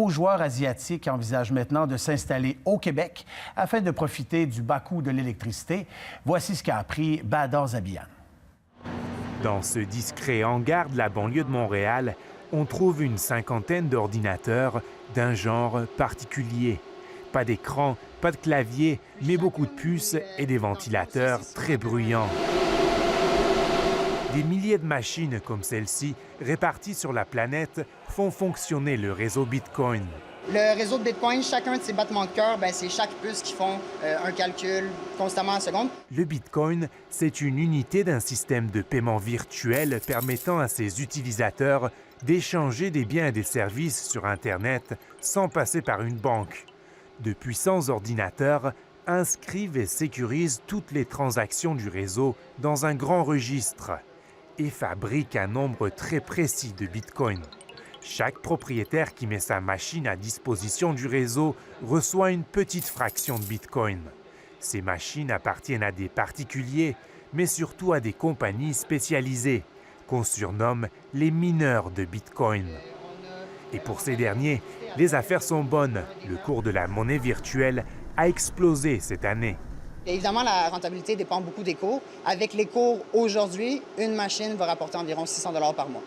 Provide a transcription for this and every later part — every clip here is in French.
Aux joueurs asiatiques envisagent maintenant de s'installer au Québec afin de profiter du bas coût de l'électricité. Voici ce qu'a appris Badar Zabian. Dans ce discret hangar de la banlieue de Montréal, on trouve une cinquantaine d'ordinateurs d'un genre particulier. Pas d'écran, pas de clavier, mais beaucoup de puces et des ventilateurs très bruyants. Des milliers de machines comme celle-ci, réparties sur la planète, font fonctionner le réseau Bitcoin. Le réseau de Bitcoin, chacun de ces battements de cœur, c'est chaque puce qui font un calcul constamment en seconde. Le Bitcoin, c'est une unité d'un système de paiement virtuel permettant à ses utilisateurs d'échanger des biens et des services sur Internet sans passer par une banque. De puissants ordinateurs inscrivent et sécurisent toutes les transactions du réseau dans un grand registre et fabriquent un nombre très précis de Bitcoin. Chaque propriétaire qui met sa machine à disposition du réseau reçoit une petite fraction de Bitcoin. Ces machines appartiennent à des particuliers, mais surtout à des compagnies spécialisées, qu'on surnomme les mineurs de Bitcoin. Et pour ces derniers, les affaires sont bonnes. Le cours de la monnaie virtuelle a explosé cette année. Évidemment, la rentabilité dépend beaucoup des cours. Avec les cours aujourd'hui, une machine va rapporter environ 600 $ par mois.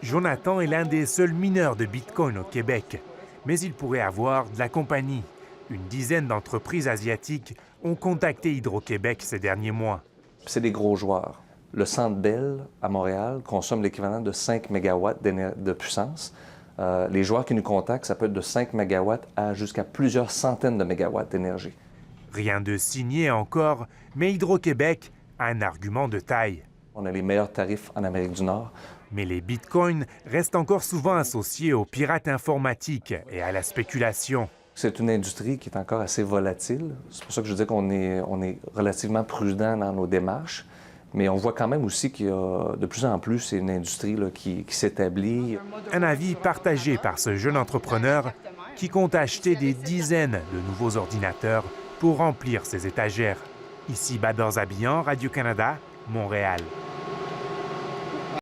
Jonathan est l'un des seuls mineurs de Bitcoin au Québec, mais il pourrait avoir de la compagnie. Une dizaine d'entreprises asiatiques ont contacté Hydro-Québec ces derniers mois. C'est des gros joueurs. Le Centre Bell à Montréal consomme l'équivalent de 5 MW de puissance. Les joueurs qui nous contactent, ça peut être de 5 MW à jusqu'à plusieurs centaines de mégawatts d'énergie. Rien de signé encore, mais Hydro-Québec a un argument de taille. On a les meilleurs tarifs en Amérique du Nord. Mais les bitcoins restent encore souvent associés aux pirates informatiques et à la spéculation. C'est une industrie qui est encore assez volatile. C'est pour ça que je dis qu'on est relativement prudent dans nos démarches. Mais on voit quand même aussi qu'il y a de plus en plus, c'est une industrie qui s'établit. Un avis partagé par ce jeune entrepreneur qui compte acheter des dizaines de nouveaux ordinateurs pour remplir ses étagères. Ici Badar Zabian, Radio-Canada, Montréal.